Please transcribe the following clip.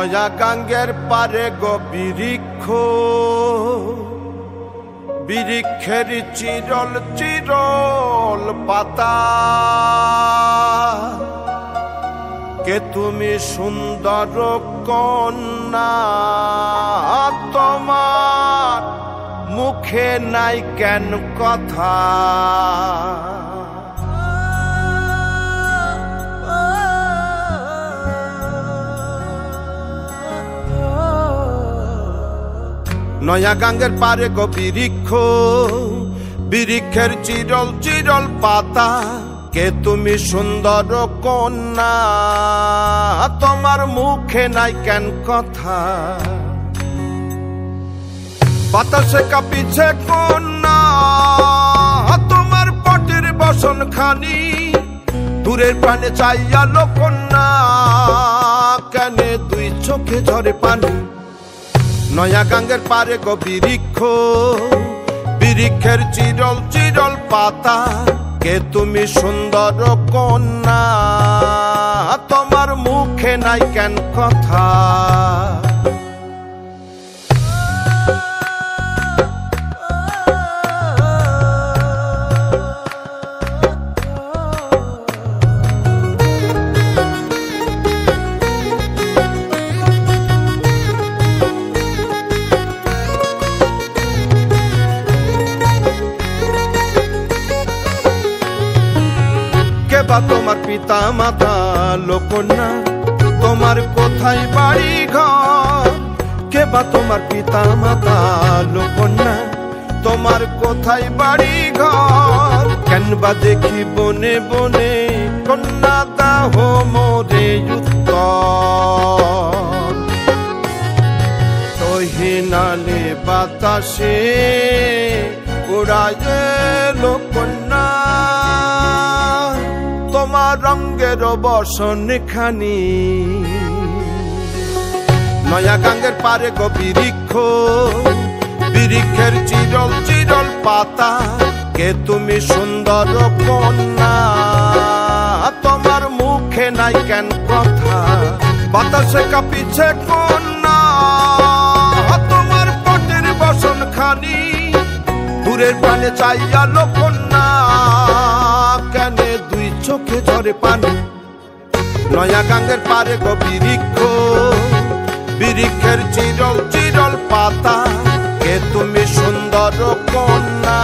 নয়া গাঙ্গের পারে গো বৃক্ষ, বৃক্ষের চিরল চিরল পাতা, কে তুমি সুন্দর কন্যা, তোমার মুখে নাই কেন কথা। নয়া গাঙ্গের পারে গো বৃক্ষ, বৃক্ষের চিরল চিরল পাতা, কে তুমি সুন্দর কন্যা, তোমার মুখে নাই কেন কথা। বাতাসে কাঁপিছে কন্যা, তোমার পটের বসন খানি, দূরের প্রাণে চাইয়ালো কন্যা, কেনে দুই চোখে ঝরে পানি। নয়া গাঙ্গের পারে গো বৃক্ষ, বৃক্ষের চিরল চিরল পাতা, কে তুমি সুন্দর কন্যা, তোমার মুখে নাই কেন কথা। কেবা তোমার পিতা মাতা লোকন্যা, তোমার কোথায় বাড়ি ঘর, কেবা তোমার পিতা মাতা লোকন্যা, তোমার কোথায় বাড়ি ঘর। কেনবা দেখি বনে বনে কন্যা দাহ মোরে উত্তর, তহিনালে বাতাসে উড়ায় লোকন্যা, তোমার রঙ্গের বসন খানি। নয়া গাঙ্গের পারে গো বৃক্ষ, বৃক্ষের চিরল চিরল পাতা, কে তুমি সুন্দর কন্যা, তোমার মুখে নাই কেন কথা। বাতাসে কাঁপিছে কন্যা, তোমার পটের বসন খানি, দূরের প্রাণে চাইয়ালো কন্যা, কেনে দুই চোখে ঝরে পানি। নয়া গাঙ্গের পারে গো বৃক্ষ, বৃক্ষের চিরল চিরল পাতা, কে তুমি সুন্দর কন্যা,